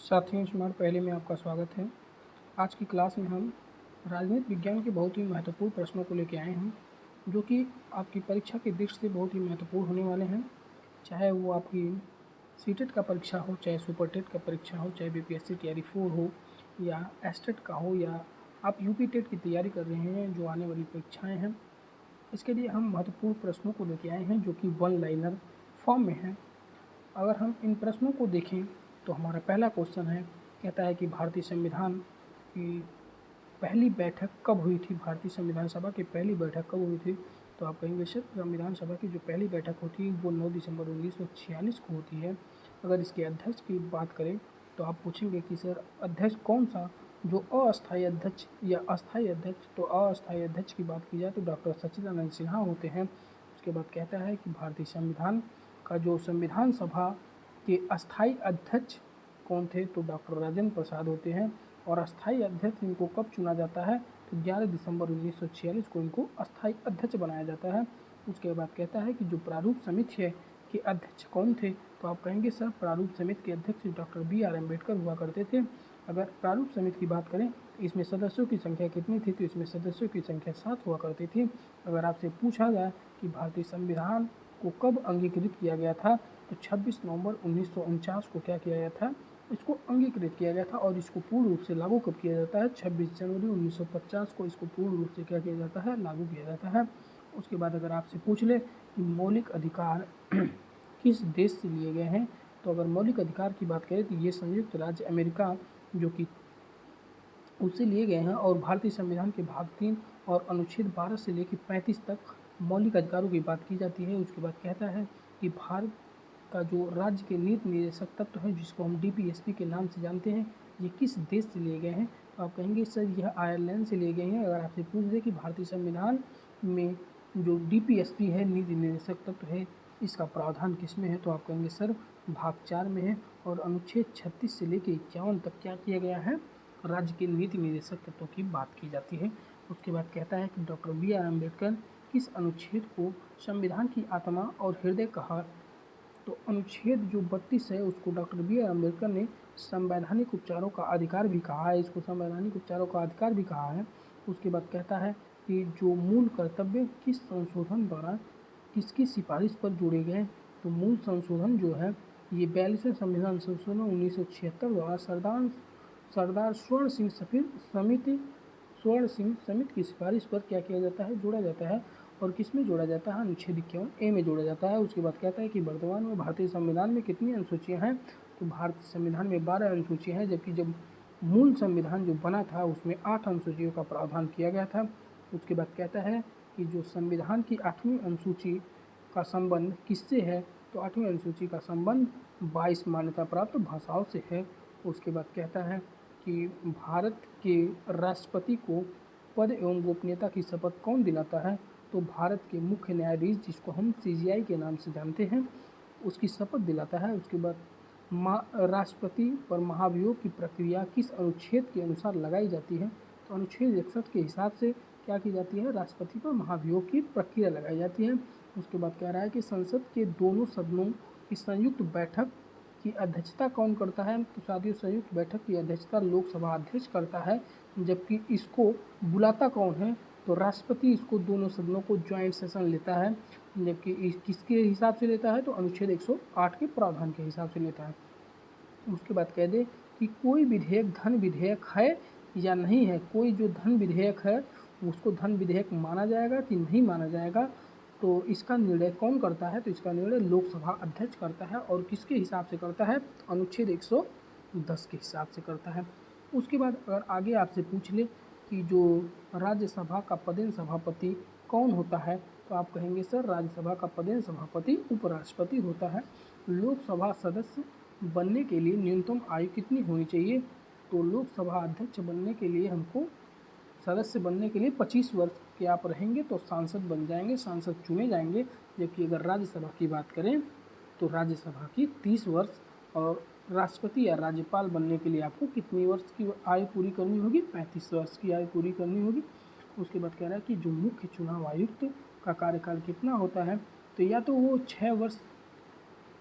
साथियों, स्मार्ट पहले में आपका स्वागत है। आज की क्लास में हम राजनीति विज्ञान के बहुत ही महत्वपूर्ण प्रश्नों को लेकर आए हैं, जो कि आपकी परीक्षा की दृष्टि से बहुत ही महत्वपूर्ण होने वाले हैं। चाहे वो आपकी सीटेट का परीक्षा हो, चाहे सुपर टेट का परीक्षा हो, चाहे बीपीएससी टीआरई 4 हो या एस्टेट का हो, या आप यूपी टेट की तैयारी कर रहे हैं जो आने वाली परीक्षाएँ हैं। इसके लिए हम महत्वपूर्ण प्रश्नों को लेकर आए हैं जो कि वन लाइनर फॉर्म में हैं। अगर हम इन प्रश्नों को देखें तो हमारा पहला क्वेश्चन है, कहता है कि भारतीय संविधान की पहली बैठक कब हुई थी। भारतीय संविधान सभा की पहली बैठक कब हुई थी? तो आप कहेंगे सर, संविधान सभा की जो पहली बैठक होती है वो 9 दिसंबर 1946 को होती है। अगर इसके अध्यक्ष की बात करें तो आप पूछेंगे कि सर अध्यक्ष कौन सा, जो अस्थायी अध्यक्ष या अस्थायी अध्यक्ष। तो अस्थायी अध्यक्ष की बात की जाए तो डॉक्टर सच्चिदानंद सिन्हा होते हैं। उसके बाद कहता है कि भारतीय संविधान का जो संविधान सभा के अस्थायी अध्यक्ष कौन थे? तो डॉक्टर राजेंद्र प्रसाद होते हैं। और अस्थायी अध्यक्ष इनको कब चुना जाता है? तो 11 दिसंबर 1946 को इनको अस्थायी अध्यक्ष बनाया जाता है। उसके बाद कहता है कि जो प्रारूप समिति है के अध्यक्ष कौन थे? तो आप कहेंगे सर, प्रारूप समिति के अध्यक्ष डॉक्टर BR अम्बेडकर हुआ करते थे। अगर प्रारूप समिति की बात करें तो इसमें सदस्यों की संख्या कितनी थी? तो इसमें सदस्यों की संख्या 7 हुआ करती थी। अगर आपसे पूछा जाए कि भारतीय संविधान को कब अंगीकृत किया गया था, तो 26 नवंबर 1949 को क्या किया गया था? इसको अंगीकृत किया गया था। और इसको पूर्ण रूप से लागू कब किया जाता है? 26 जनवरी 1950 को इसको पूर्ण रूप से क्या किया जाता है? लागू किया जाता है। उसके बाद अगर आपसे पूछ ले कि मौलिक अधिकार किस देश से लिए गए हैं, तो अगर मौलिक अधिकार की बात करें तो ये संयुक्त राज्य अमेरिका जो कि उससे लिए गए हैं। और भारतीय संविधान के भाग 3 और अनुच्छेद 12 से लेकर 35 तक मौलिक अधिकारों की बात की जाती है। उसके बाद कहता है कि भारत का जो राज्य के नीति निर्देशक तत्व है, जिसको हम DPSP के नाम से जानते हैं, ये किस देश से लिए गए हैं? तो आप कहेंगे सर यह आयरलैंड से लिए गए हैं। अगर आपसे पूछ दे कि भारतीय संविधान में जो DPSP है, नीति निर्देशक तत्व है, इसका प्रावधान किस में है? तो आप कहेंगे सर भाग 4 में है। और अनुच्छेद 36 से लेकर 51 तक क्या किया गया है? राज्य के नीति निर्देशक तत्वों की बात की जाती है। उसके बाद कहता है कि डॉक्टर BR अम्बेडकर किस अनुच्छेद को संविधान की आत्मा और हृदय कहा? तो अनुच्छेद जो 32 है उसको डॉक्टर BR अम्बेडकर ने संवैधानिक उपचारों का अधिकार भी कहा है। इसको संवैधानिक उपचारों का अधिकार भी कहा है। उसके बाद कहता है कि जो मूल कर्तव्य किस संशोधन द्वारा किसकी सिफारिश पर जोड़े गए? तो मूल संशोधन जो है ये 42वें संविधान संशोधन 1976 द्वारा सरदार स्वर्ण सिंह समिति की सिफारिश पर क्या किया जाता है? जोड़ा जाता है। और किस में जोड़ा जाता है? अनुच्छेद 51A में जोड़ा जाता है। उसके बाद कहता है कि वर्तमान में भारतीय संविधान में कितनी अनुसूचियां हैं? तो भारतीय संविधान में 12 अनुसूचियां हैं, जबकि जब मूल संविधान जो बना था उसमें 8 अनुसूचियों का प्रावधान किया गया था। उसके बाद कहता है कि जो संविधान की 8वीं अनुसूची का संबंध किससे है? तो 8वीं अनुसूची का संबंध 22 मान्यता प्राप्त भाषाओं से है। उसके बाद कहता है कि भारत के राष्ट्रपति को पद एवं गोपनीयता की शपथ कौन दिलाता है? तो भारत के मुख्य न्यायाधीश, जिसको हम CJI के नाम से जानते हैं, उसकी शपथ दिलाता है। उसके बाद राष्ट्रपति पर महाभियोग की प्रक्रिया किस अनुच्छेद के अनुसार लगाई जाती है? तो अनुच्छेद 61 के हिसाब से क्या की जाती है? राष्ट्रपति पर महाभियोग की प्रक्रिया लगाई जाती है। उसके बाद कह रहा है कि संसद के दोनों सदनों की संयुक्त बैठक की अध्यक्षता कौन करता है? तो साथियों, संयुक्त बैठक की अध्यक्षता लोकसभा अध्यक्ष करता है, जबकि इसको बुलाता कौन है? तो राष्ट्रपति इसको दोनों सदनों को ज्वाइंट सेशन लेता है, जबकि किसके हिसाब से लेता है? तो अनुच्छेद 108 के प्रावधान के हिसाब से लेता है। उसके बाद कह दे कि कोई विधेयक धन विधेयक है या नहीं है। कोई जो धन विधेयक है उसको धन विधेयक माना जाएगा कि नहीं माना जाएगा, तो इसका निर्णय कौन करता है? तो इसका निर्णय लोकसभा अध्यक्ष करता है। और किसके हिसाब से करता है? अनुच्छेद 110 के हिसाब से करता है। उसके बाद अगर आगे आपसे पूछ ले कि जो राज्यसभा का पदेन सभापति कौन होता है, तो आप कहेंगे सर राज्यसभा का पदेन सभापति उपराष्ट्रपति होता है। लोकसभा सदस्य बनने के लिए न्यूनतम आयु कितनी होनी चाहिए? तो लोकसभा अध्यक्ष बनने के लिए हमको, सदस्य बनने के लिए 25 वर्ष के आप रहेंगे तो सांसद बन जाएंगे, सांसद चुने जाएंगे। जबकि अगर राज्यसभा की बात करें तो राज्यसभा की 30 वर्ष, और राष्ट्रपति या राज्यपाल बनने के लिए आपको कितनी वर्ष की आयु पूरी करनी होगी? 35 वर्ष की आयु पूरी करनी होगी। उसके बाद कह रहा है कि जो मुख्य चुनाव आयुक्त का कार्यकाल कितना होता है? तो या तो वो 6 वर्ष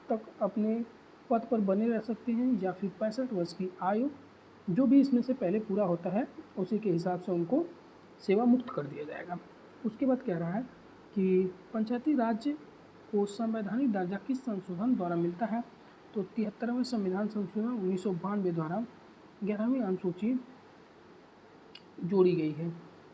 तक अपने पद पर बने रह सकते हैं, या फिर 65 वर्ष की आयु जो भी इसमें से पहले पूरा होता है उसी के हिसाब से उनको सेवा मुक्त कर दिया जाएगा। उसके बाद कह रहा है कि पंचायती राज्य को संवैधानिक दर्जा किस संशोधन द्वारा मिलता है, तो 73वें संविधान संशोधन 1992 द्वारा 11वीं अनुसूची जोड़ी गई है।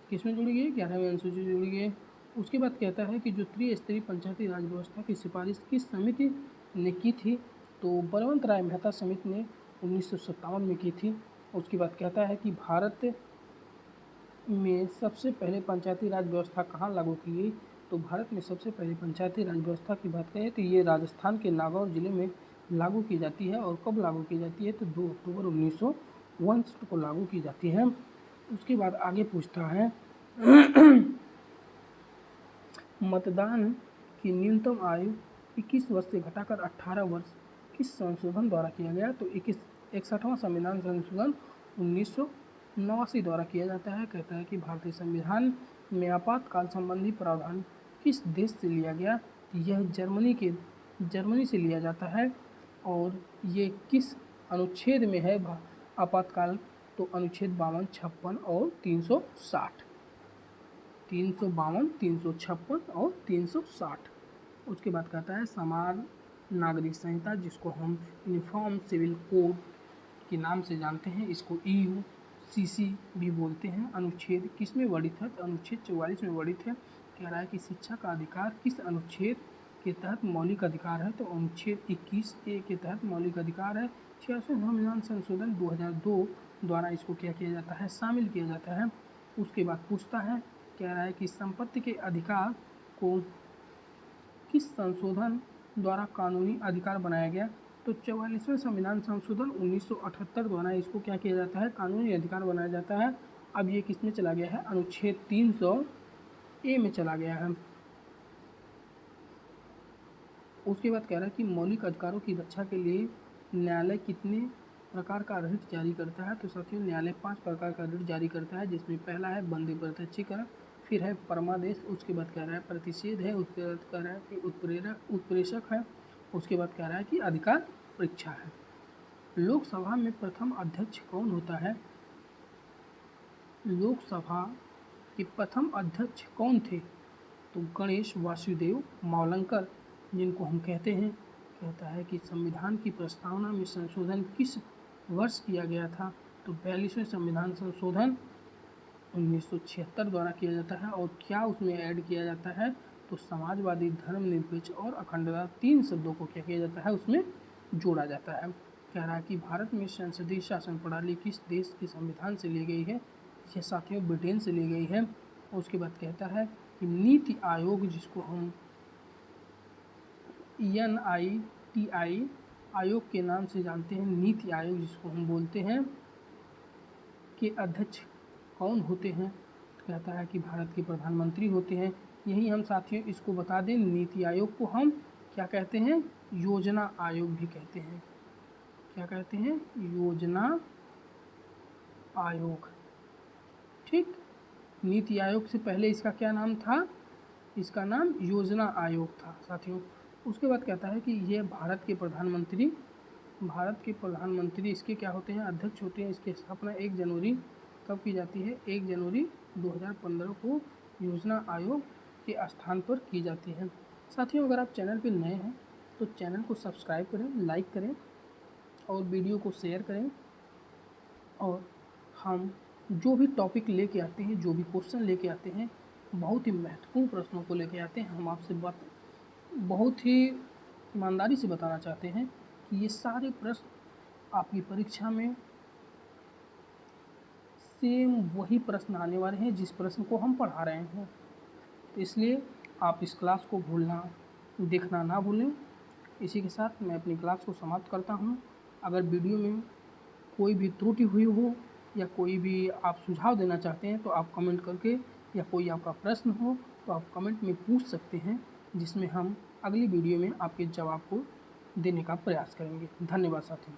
किसमें जोड़ी गई? 11वीं अनुसूची जोड़ी गई है। उसके बाद कहता है कि जो त्रिस्तरीय पंचायती राज व्यवस्था की सिफारिश किस समिति ने की थी, तो बलवंत राय मेहता समिति ने 1957 में की थी। उसके बाद कहता है कि भारत में सबसे पहले पंचायती राज व्यवस्था कहाँ लागू की गई, तो भारत में सबसे पहले पंचायती राज व्यवस्था की बात करें तो ये राजस्थान के नागौर जिले में लागू की जाती है। और कब लागू की जाती है, तो 2 अक्टूबर 1959 को लागू की जाती है। उसके बाद आगे पूछता है मतदान की न्यूनतम आयु 21 वर्ष से घटाकर 18 वर्ष किस संशोधन द्वारा किया गया, तो 61वां संविधान संशोधन 1989 द्वारा किया जाता है। कहता है कि भारतीय संविधान में आपातकाल संबंधी प्रावधान किस देश से लिया गया, यह जर्मनी से लिया जाता है। और ये किस अनुच्छेद में है आपातकाल, तो अनुच्छेद 52, 56 और 360, 352, 356 और 360। उसके बाद कहता है समान नागरिक संहिता, जिसको हम यूनिफॉर्म सिविल कोड के नाम से जानते हैं, इसको EUCC भी बोलते हैं, अनुच्छेद किस में वर्णित है, तो अनुच्छेद 44 में वर्णित है। कह रहा है कि शिक्षा का अधिकार किस अनुच्छेद के तहत मौलिक अधिकार है, तो अनुच्छेद 21A के तहत मौलिक अधिकार है। 66वें संविधान संशोधन 2002 द्वारा इसको क्या किया जाता है, शामिल किया जाता है। उसके बाद पूछता है, कह रहा है कि संपत्ति के अधिकार को किस संशोधन द्वारा कानूनी अधिकार बनाया गया, तो 44वें संविधान संशोधन 1978 द्वारा इसको क्या किया जाता है, कानूनी अधिकार बनाया जाता है। अब ये किस में चला गया है, अनुच्छेद 300A में चला गया है। उसके बाद कह रहा है कि मौलिक अधिकारों की रक्षा के लिए न्यायालय कितने प्रकार का रिट जारी करता है, तो साथियों न्यायालय 5 प्रकार का रिट जारी करता है, जिसमें पहला है बंदी प्रत्यक्षीकरण, फिर है परमादेश, उसके बाद कह रहा है प्रतिषेध है, उसके बाद कह रहा है कि उत्प्रेषक है, उसके बाद कह रहा है कि अधिकार परीक्षा है। लोकसभा में प्रथम अध्यक्ष कौन होता है, लोकसभा के प्रथम अध्यक्ष कौन थे, तो गणेश वासुदेव मावलंकर, जिनको हम कहते हैं। कहता है कि संविधान की प्रस्तावना में संशोधन किस वर्ष किया गया था, तो 42वें संविधान संशोधन 1976 द्वारा किया जाता है। और क्या उसमें ऐड किया जाता है, तो समाजवादी, धर्मनिरपेक्ष और अखंडता 3 शब्दों को क्या किया जाता है, उसमें जोड़ा जाता है। कह रहा है कि भारत में संसदीय शासन प्रणाली किस देश के संविधान से ली गई है, यह साथियों ब्रिटेन से ली गई है। उसके बाद कहता है कि नीति आयोग, जिसको हम NITI आयोग के नाम से जानते हैं, नीति आयोग जिसको हम बोलते हैं, के अध्यक्ष कौन होते हैं, कहता है कि भारत के प्रधानमंत्री होते हैं। यही हम साथियों इसको बता दें, नीति आयोग को हम क्या कहते हैं, योजना आयोग भी कहते हैं। क्या कहते हैं, योजना आयोग। ठीक, नीति आयोग से पहले इसका क्या नाम था, इसका नाम योजना आयोग था साथियों। उसके बाद कहता है कि ये भारत के प्रधानमंत्री इसके क्या होते हैं, अध्यक्ष होते हैं। इसकी स्थापना 1 जनवरी कब की जाती है, 1 जनवरी 2015 को योजना आयोग के स्थान पर की जाती है। साथियों अगर आप चैनल पर नए हैं तो चैनल को सब्सक्राइब करें, लाइक करें और वीडियो को शेयर करें। और हम जो भी टॉपिक लेके आते हैं, जो भी क्वेश्चन लेके आते हैं, बहुत ही महत्वपूर्ण प्रश्नों को लेके आते हैं। हम आपसे बहुत ही ईमानदारी से बताना चाहते हैं कि ये सारे प्रश्न आपकी परीक्षा में सेम वही प्रश्न आने वाले हैं जिस प्रश्न को हम पढ़ा रहे हैं। तो इसलिए आप इस क्लास को देखना ना भूलें। इसी के साथ मैं अपनी क्लास को समाप्त करता हूँ। अगर वीडियो में कोई भी त्रुटि हुई हो या कोई भी आप सुझाव देना चाहते हैं तो आप कमेंट करके, या कोई आपका प्रश्न हो तो आप कमेंट में पूछ सकते हैं, जिसमें हम अगली वीडियो में आपके जवाब को देने का प्रयास करेंगे। धन्यवाद साथियों।